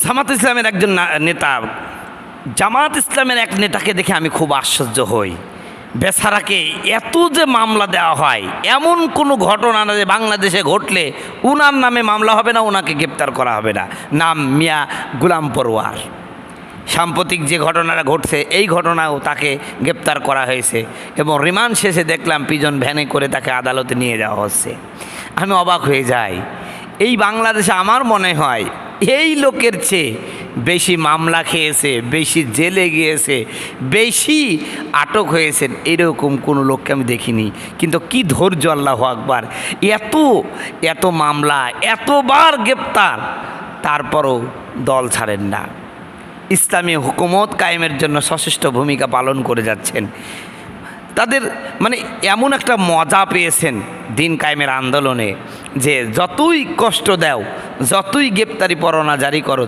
জামাত ইসলামের একজন নেতা, জামাত ইসলামের এক নেতাকে দেখে আমি খুব আশ্চর্য হই। বেচারাকে এত যে মামলা দেওয়া হয়, এমন কোনো ঘটনা না যে বাংলাদেশে ঘটলে উনার নামে মামলা হবে না, ওনাকে গ্রেপ্তার করা হবে না। নাম মিয়া গোলাম পরোয়ার। সাম্প্রতিক যে ঘটনাটা ঘটছে, এই ঘটনাও তাকে গ্রেপ্তার করা হয়েছে এবং রিমান্ড শেষে দেখলাম পিজন ভ্যানে করে তাকে আদালতে নিয়ে যাওয়া হচ্ছে। আমি অবাক হয়ে যাই। এই বাংলাদেশে আমার মনে হয় এই লোকের চেয়ে বেশি মামলা খেয়েছে, বেশি জেলে গিয়েছে, বেশি আটক হয়েছেন এরকম কোনো লোককে আমি দেখিনি। কিন্তু কি ধৈর্য, আল্লাহু আকবার! এত এত মামলা, এতবার গ্রেপ্তার, তারপরও দল ছাড়েন না। ইসলামী হুকুমত কায়েমের জন্য সশিষ্ট ভূমিকা পালন করে যাচ্ছেন। তাদের মানে এমন একটা মজা পেয়েছেন দিন কায়েমের আন্দোলনে যে যতই কষ্ট দাও, যতই গ্রেপ্তারি পরোয়ানা জারি করো,